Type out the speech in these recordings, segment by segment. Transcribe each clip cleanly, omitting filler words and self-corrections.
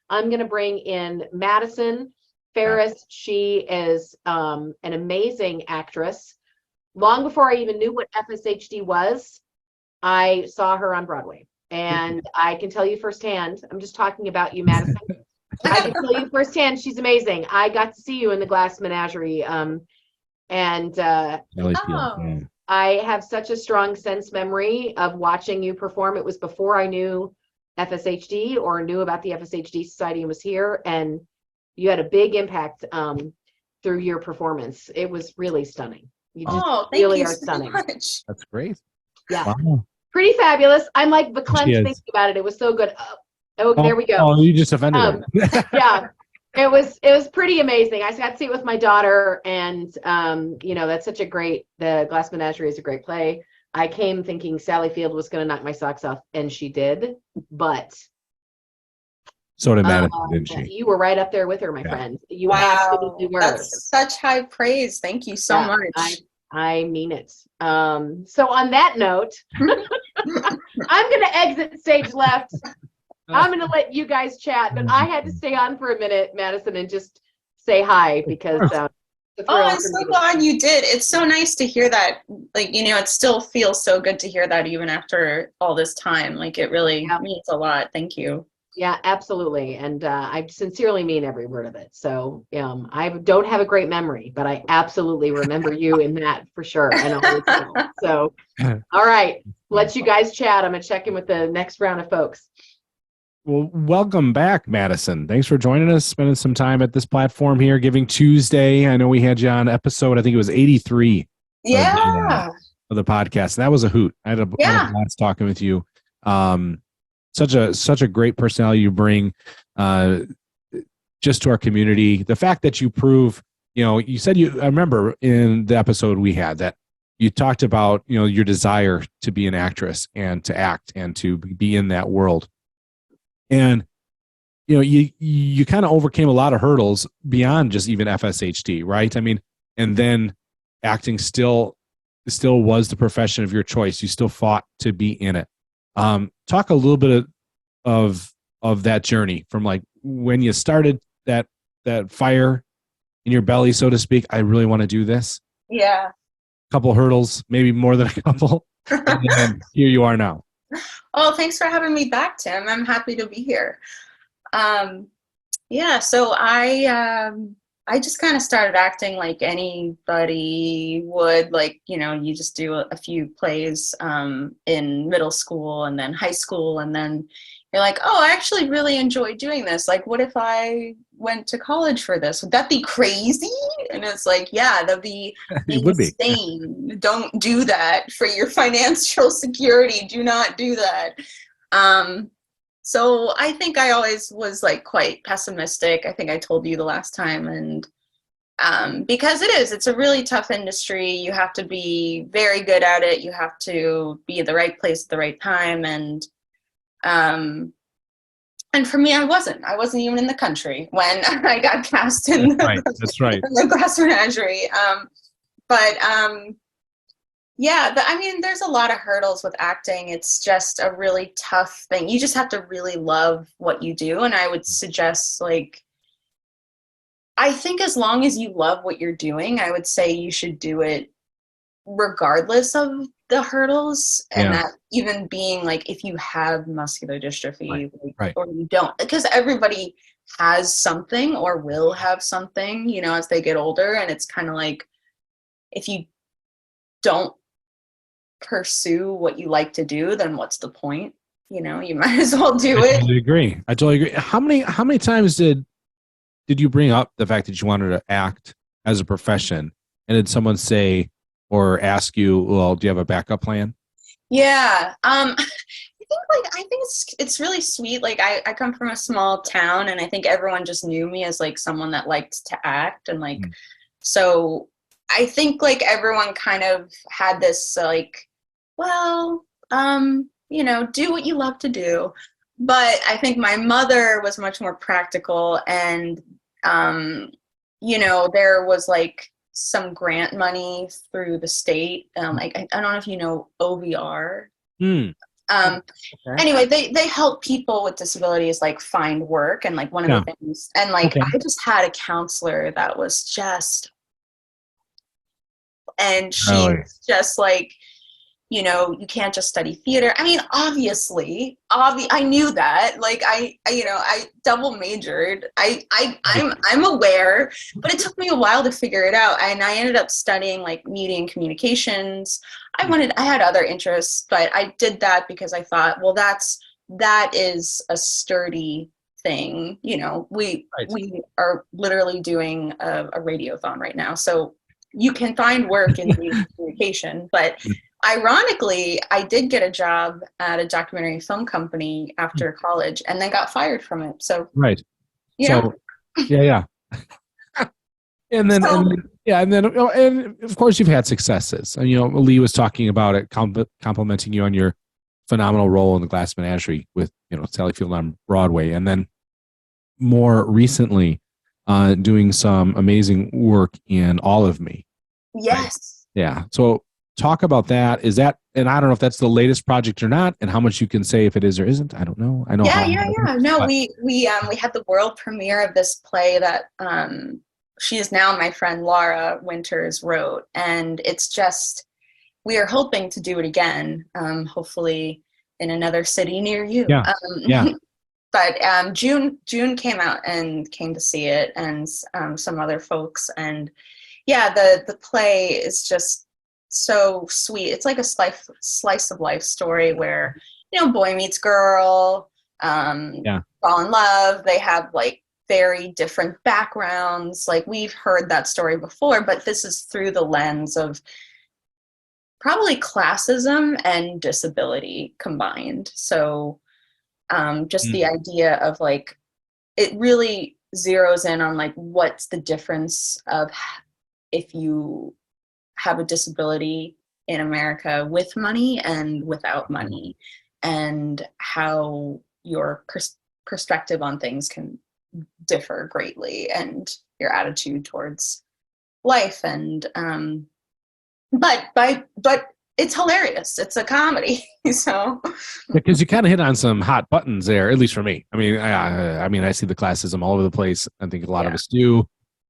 I'm going to bring in Madison Ferris. She is an amazing actress. Long before I even knew what FSHD was, I saw her on Broadway. And I can tell you firsthand, I'm just talking about you, Madison. I can tell you firsthand, she's amazing. I got to see you in the Glass Menagerie. I have such a strong sense memory of watching you perform. It was before I knew FSHD or knew about the FSHD Society and was here. And you had a big impact through your performance. It was really stunning. You just really are stunning. Much. That's great. Yeah. Wow. Pretty fabulous. I'm like verklempt thinking about it. It was so good. There we go. Oh, you just offended him. Yeah. It was pretty amazing. I got to see it with my daughter, and that's such a great. The Glass Menagerie is a great play. I came thinking Sally Field was going to knock my socks off, and she did. But so did Madison, didn't she? You were right up there with her, my friend. You absolutely were. That's such high praise. Thank you so much. I mean it. So on that note, I'm going to exit stage left. I'm going to let you guys chat, but I had to stay on for a minute, Madison, and just say hi because I'm so glad you did. It's so nice to hear that. Like, it still feels so good to hear that even after all this time. Like, it really means a lot. Thank you. Yeah, absolutely. And I sincerely mean every word of it. So I don't have a great memory, but I absolutely remember you in that for sure. And always will. So, all right, let you guys chat. I'm going to check in with the next round of folks. Well, welcome back, Madison. Thanks for joining us, spending some time at this platform here, Giving Tuesday. I know we had you on episode, I think it was 83 of the podcast. That was a hoot. I had a blast talking with you. Such a great personality you bring just to our community. The fact that you prove, you said I remember in the episode we had that you talked about, your desire to be an actress and to act and to be in that world. And, you kind of overcame a lot of hurdles beyond just even FSHD, right? I mean, and then acting still was the profession of your choice. You still fought to be in it. Talk a little bit of that journey from like when you started that fire in your belly, so to speak. I really want to do this. Yeah. Couple hurdles, maybe more than a couple. And then here you are now. Oh, thanks for having me back, Tim. I'm happy to be here. So I just kind of started acting like anybody would, like, you just do a few plays in middle school and then high school, and then you're like, oh, I actually really enjoy doing this. Like, what if I went to college for this? Would that be crazy? And it's like, yeah, that'd be insane. Don't do that for your financial security. Do not do that. So I think I always was like quite pessimistic. I think I told you the last time, and because it's a really tough industry. You have to be very good at it. You have to be at the right place at the right time. And for me, I wasn't even in the country when I got cast in That's right. the Glass Menagerie. There's a lot of hurdles with acting. It's just a really tough thing. You just have to really love what you do. And I would suggest, like, I think as long as you love what you're doing, I would say you should do it regardless of the hurdles. And that even being like, if you have muscular dystrophy or you don't, because everybody has something or will have something, as they get older. And it's kind of like, if you don't pursue what you like to do, then what's the point? You might as well do it. I totally agree. How many times did you bring up the fact that you wanted to act as a profession, and did someone say or ask you, well, do you have a backup plan? Yeah. I think it's really sweet. Like, I come from a small town, and I think everyone just knew me as like someone that liked to act, and like so I think like everyone kind of had this like, well, do what you love to do. But I think my mother was much more practical, and there was like some grant money through the state. I don't know if you know OVR. Okay. Anyway, they help people with disabilities like find work, and like one of the things, and like Okay. I just had a counselor that was just, and Really? she's just like, you know, you can't just study theater. I mean, obviously, I knew that. Like, you know, I double majored. I'm aware, but it took me a while to figure it out. And I ended up studying like media and communications. I had other interests, but I did that because I thought, well, that is a sturdy thing. You know, we are literally doing a radiothon right now, so you can find work in media and communication, but ironically, I did get a job at a documentary film company after college and then got fired from it. So, Right. yeah. So, yeah. And then, and of course, you've had successes. And, you know, Lee was talking about it, complimenting you on your phenomenal role in The Glass Menagerie with, you know, Sally Field on Broadway. And then more recently, doing some amazing work in All of Me. Yes. Right? Yeah. So talk about that. Is that, and I don't know if that's the latest project or not, and how much you can say if it is or isn't. I don't know. I know. Yeah. No, we had the world premiere of this play that she is now my friend Laura Winters wrote, and it's just, we are hoping to do it again, hopefully in another city near you. Yeah. But June came out and came to see it, and some other folks, and yeah, the play is just so sweet. It's like a slice of life story where, you know, boy meets girl, fall in love. They have like very different backgrounds. Like, we've heard that story before, but this is through the lens of probably classism and disability combined. So just the idea of like, it really zeroes in on like, what's the difference of if you have a disability in America with money and without money, and how your perspective on things can differ greatly, and your attitude towards life. And but it's hilarious. It's a comedy. So because you kind of hit on some hot buttons there, at least for me. I mean, I see the classism all over the place. I think a lot of us do.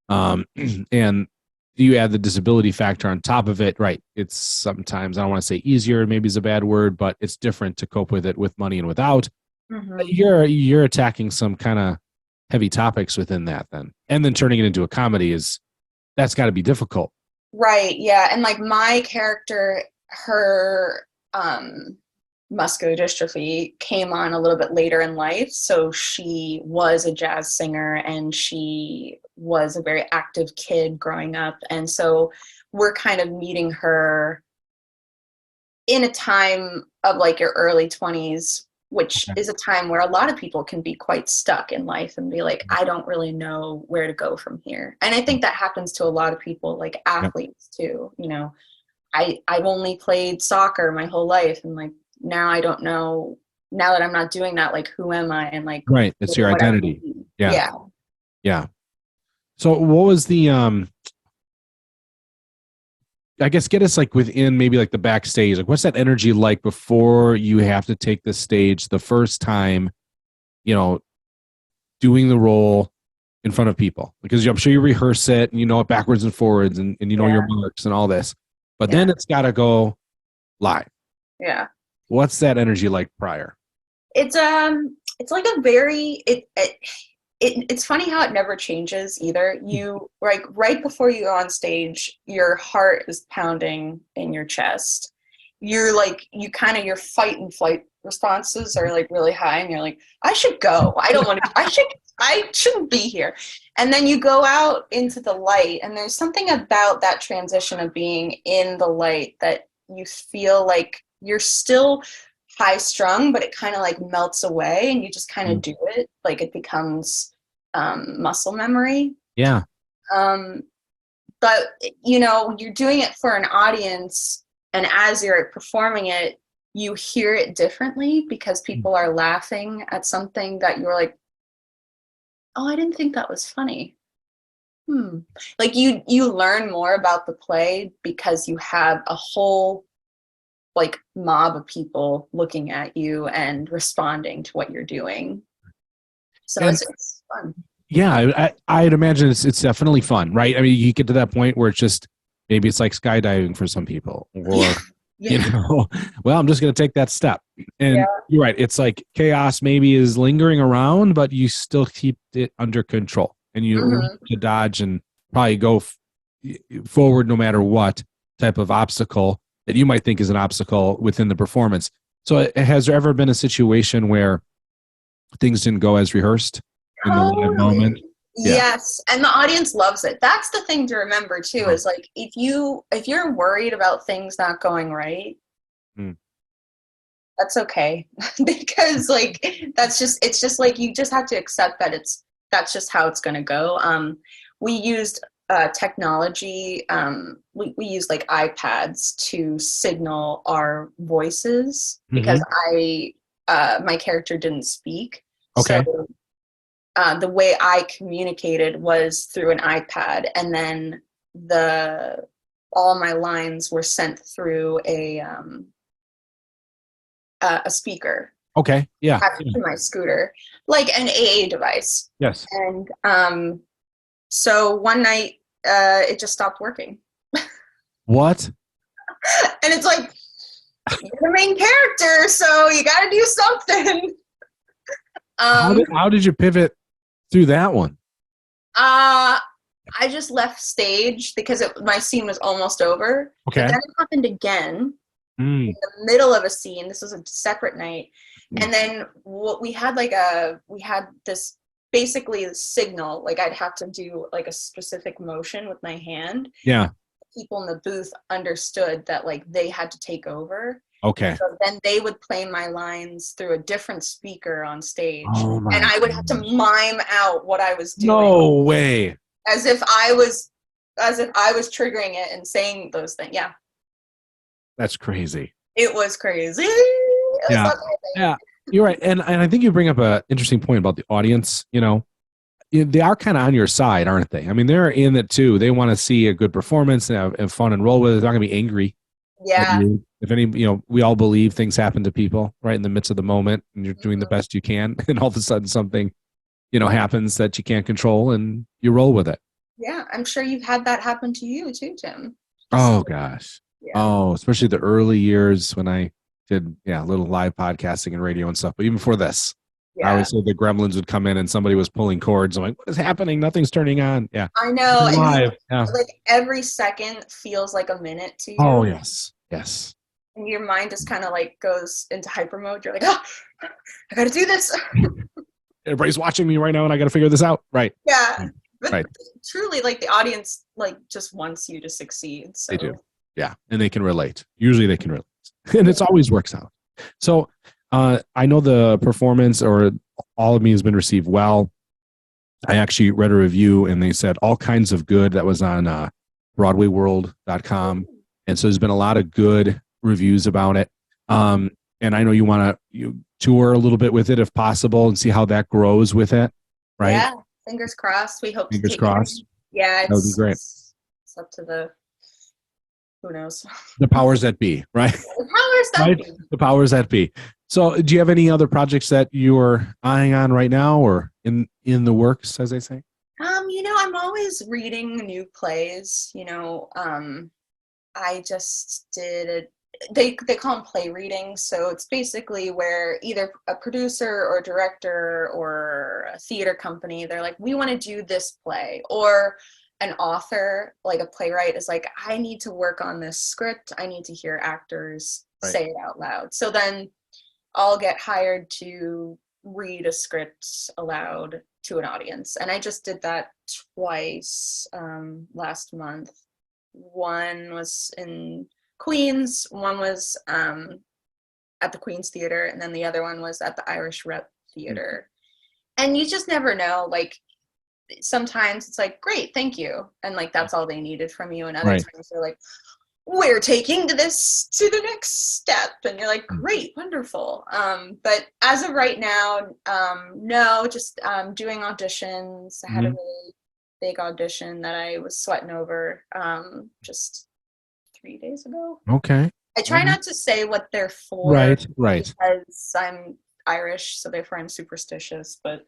And you add the disability factor on top of it, right? It's sometimes, I don't want to say easier, maybe is a bad word, but it's different to cope with it with money and without. But you're attacking some kind of heavy topics within that then. And then turning it into a comedy that's got to be difficult. Right. Yeah. And like my character, her muscular dystrophy came on a little bit later in life. So she was a jazz singer and she was a very active kid growing up. And so we're kind of meeting her in a time of like your early 20s, which is a time where a lot of people can be quite stuck in life and be like, I don't really know where to go from here. And I think that happens to a lot of people, like athletes too. You know, I've only played soccer my whole life, and like now I don't know, now that I'm not doing that, like who am I? And like, right, it's your identity. Yeah. So what was the I guess get us like within maybe like the backstage, like what's that energy like before you have to take the stage the first time, you know, doing the role in front of people? Because I'm sure you rehearse it and you know it backwards and forwards, and you know your marks and all this, but then it's got to go live. Yeah. What's that energy like prior? It's like a very, it's funny how it never changes either. You, like, right before you go on stage, your heart is pounding in your chest. You're like, your fight and flight responses are like really high, and you're like, I should go. I don't want to, I shouldn't be here. And then you go out into the light, and there's something about that transition of being in the light that you feel like you're still high strung, but it kind of like melts away, and you just kind of do it. Like it becomes muscle memory. Yeah. But you know, you're doing it for an audience, and as you're performing it, you hear it differently because people are laughing at something that you're like, oh, I didn't think that was funny. Like you learn more about the play because you have a whole like mob of people looking at you and responding to what you're doing. So And- it's fun. Yeah, I'd imagine it's definitely fun, right? I mean, you get to that point where it's just maybe it's like skydiving for some people, or you know, well, I'm just going to take that step. And you're right. It's like chaos maybe is lingering around, but you still keep it under control, and you learn to dodge and probably go forward no matter what type of obstacle that you might think is an obstacle within the performance. So has there ever been a situation where things didn't go as rehearsed in the live moment? Yeah. Yes, and the audience loves it. That's the thing to remember too, is like if you're worried about things not going right, that's okay. Because like it's just like you just have to accept that that's just how it's going to go. We used technology. We used like iPads to signal our voices because my character didn't speak. Okay. So the way I communicated was through an iPad, and then all my lines were sent through a speaker. Okay. Yeah. To my scooter, like an AA device. Yes. And so one night it just stopped working. What? And it's like, you're the main character, so you got to do something. How did you pivot through that one? I just left stage because my scene was almost over. Okay. But then it happened again Mm. in the middle of a scene. This was a separate night. And then we had this basically signal, like I'd have to do like a specific motion with my hand. Yeah. People in the booth understood that like they had to take over. Okay. So then they would play my lines through a different speaker on stage. Oh my and I would have to mime out what I was doing. No way. As if I was triggering it and saying those things. Yeah. That's crazy. It was crazy. It was amazing. Yeah. You're right. And I think you bring up an interesting point about the audience. You know, they are kind of on your side, aren't they? I mean, they're in it too. They want to see a good performance and have fun and roll with it. They're not going to be angry. Yeah. If any, we all believe things happen to people right in the midst of the moment, and you're doing the best you can, and all of a sudden something, happens that you can't control, and you roll with it. Yeah, I'm sure you've had that happen to you too, Tim. Oh gosh. Yeah. Oh, especially the early years when I did, a little live podcasting and radio and stuff. But even before this, I always said the gremlins would come in and somebody was pulling cords. I'm like, what is happening? Nothing's turning on. Yeah. I know. Live. Yeah. Like every second feels like a minute to you. Oh yes. Yes. And your mind just kind of like goes into hyper mode. You're like, oh, I got to do this. Everybody's watching me right now and I got to figure this out. Right. Yeah. But Right. truly, like the audience like just wants you to succeed. So. They do. Yeah. And they can relate. Usually they can relate. And it always works out. So I know the performance or all of me has been received well. I actually read a review and they said all kinds of good. That was on BroadwayWorld.com. And so there's been a lot of good reviews about it. And I know you want to tour a little bit with it if possible and see how that grows with it. Right. Yeah. Fingers crossed. We hope Fingers to take crossed. Yeah. That would be great. It's up to who knows? The powers that be, right? The powers that be. The powers that be. So do you have any other projects that you're eyeing on right now or in the works, as they say? I'm always reading new plays. I just did they call them play readings. So it's basically where either a producer or a director or a theater company, they're like, we want to do this play, or an author, like a playwright, is like, I need to work on this script. I need to hear actors say it out loud. So then I'll get hired to read a script aloud to an audience. And I just did that twice last month. One was in Queens, one was at the Queens Theater, and then the other one was at the Irish Rep Theater. And you just never know, like, sometimes it's like, great, thank you, and like that's all they needed from you, and other times they're like, we're taking this to the next step, and you're like, great, wonderful. But as of right now, no, just doing auditions. I had a really big audition that I was sweating over just 3 days ago. Okay. I try not to say what they're for. Right. Because I'm Irish, so therefore I'm superstitious. But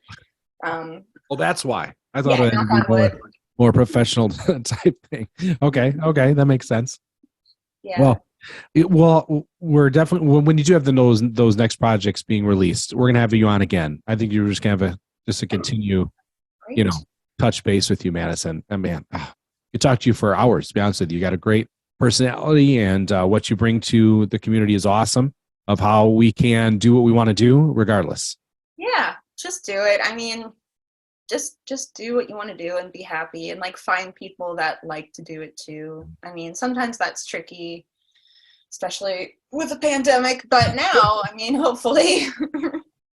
Well, that's why. I thought yeah, it knock would on be wood. more professional type thing. Okay, that makes sense. Yeah. Well, we're definitely when you do have those next projects being released, we're gonna have you on again. I think you're just gonna have just to continue, Great. touch base with you, Madison. And man, I talk to you for hours. To be honest with you, you got a great personality, and what you bring to the community is awesome. Of how we can do what we want to do, regardless. Yeah, just do it. I mean, just do what you want to do and be happy, and like find people that like to do it too. I mean, sometimes that's tricky, especially with the pandemic, but now, I mean, hopefully.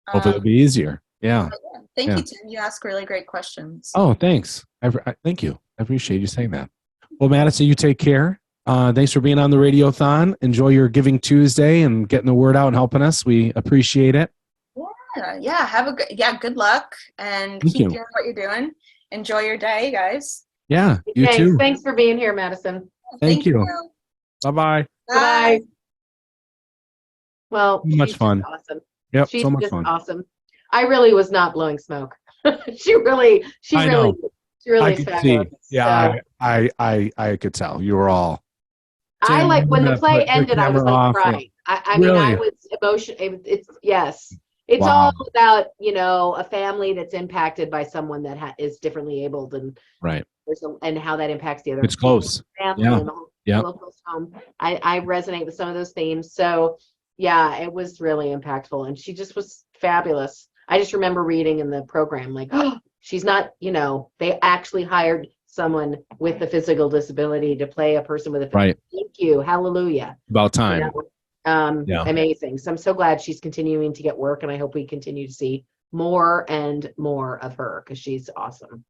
Hopefully, it'll be easier. Yeah. Thank Yeah. you, Tim. You ask really great questions. Oh, thanks. Thank you. I appreciate you saying that. Well, Madison, you take care. Thanks for being on the Radiothon. Enjoy your Giving Tuesday and getting the word out and helping us. We appreciate it. Yeah. Have a good luck, and Thank keep you. doing what you're doing. Enjoy your day, guys. Yeah, you too. Thanks for being here, Madison. Thank you. Bye-bye. Bye. Well, So much she's fun. just awesome. Yep, She's so much just fun. awesome. I really was not blowing smoke. She really I is could fabulous. see. Yeah, So, I could tell. You were all. I Tim, like I'm when the gonna play put the ended, I was camera like off. crying. I mean, I Really? was emotional. It's yes. It's Wow. all about, a family that's impacted by someone that is differently abled and Right. and how that impacts the other It's close. family Yeah. and the whole Yeah. close home. I resonate with some of those themes. So yeah, it was really impactful, and she just was fabulous. I just remember reading in the program like, oh, she's not, they actually hired someone with a physical disability to play a person with a Right. Thank you, hallelujah. About time. Yeah. Amazing. So I'm so glad she's continuing to get work, and I hope we continue to see more and more of her because she's awesome.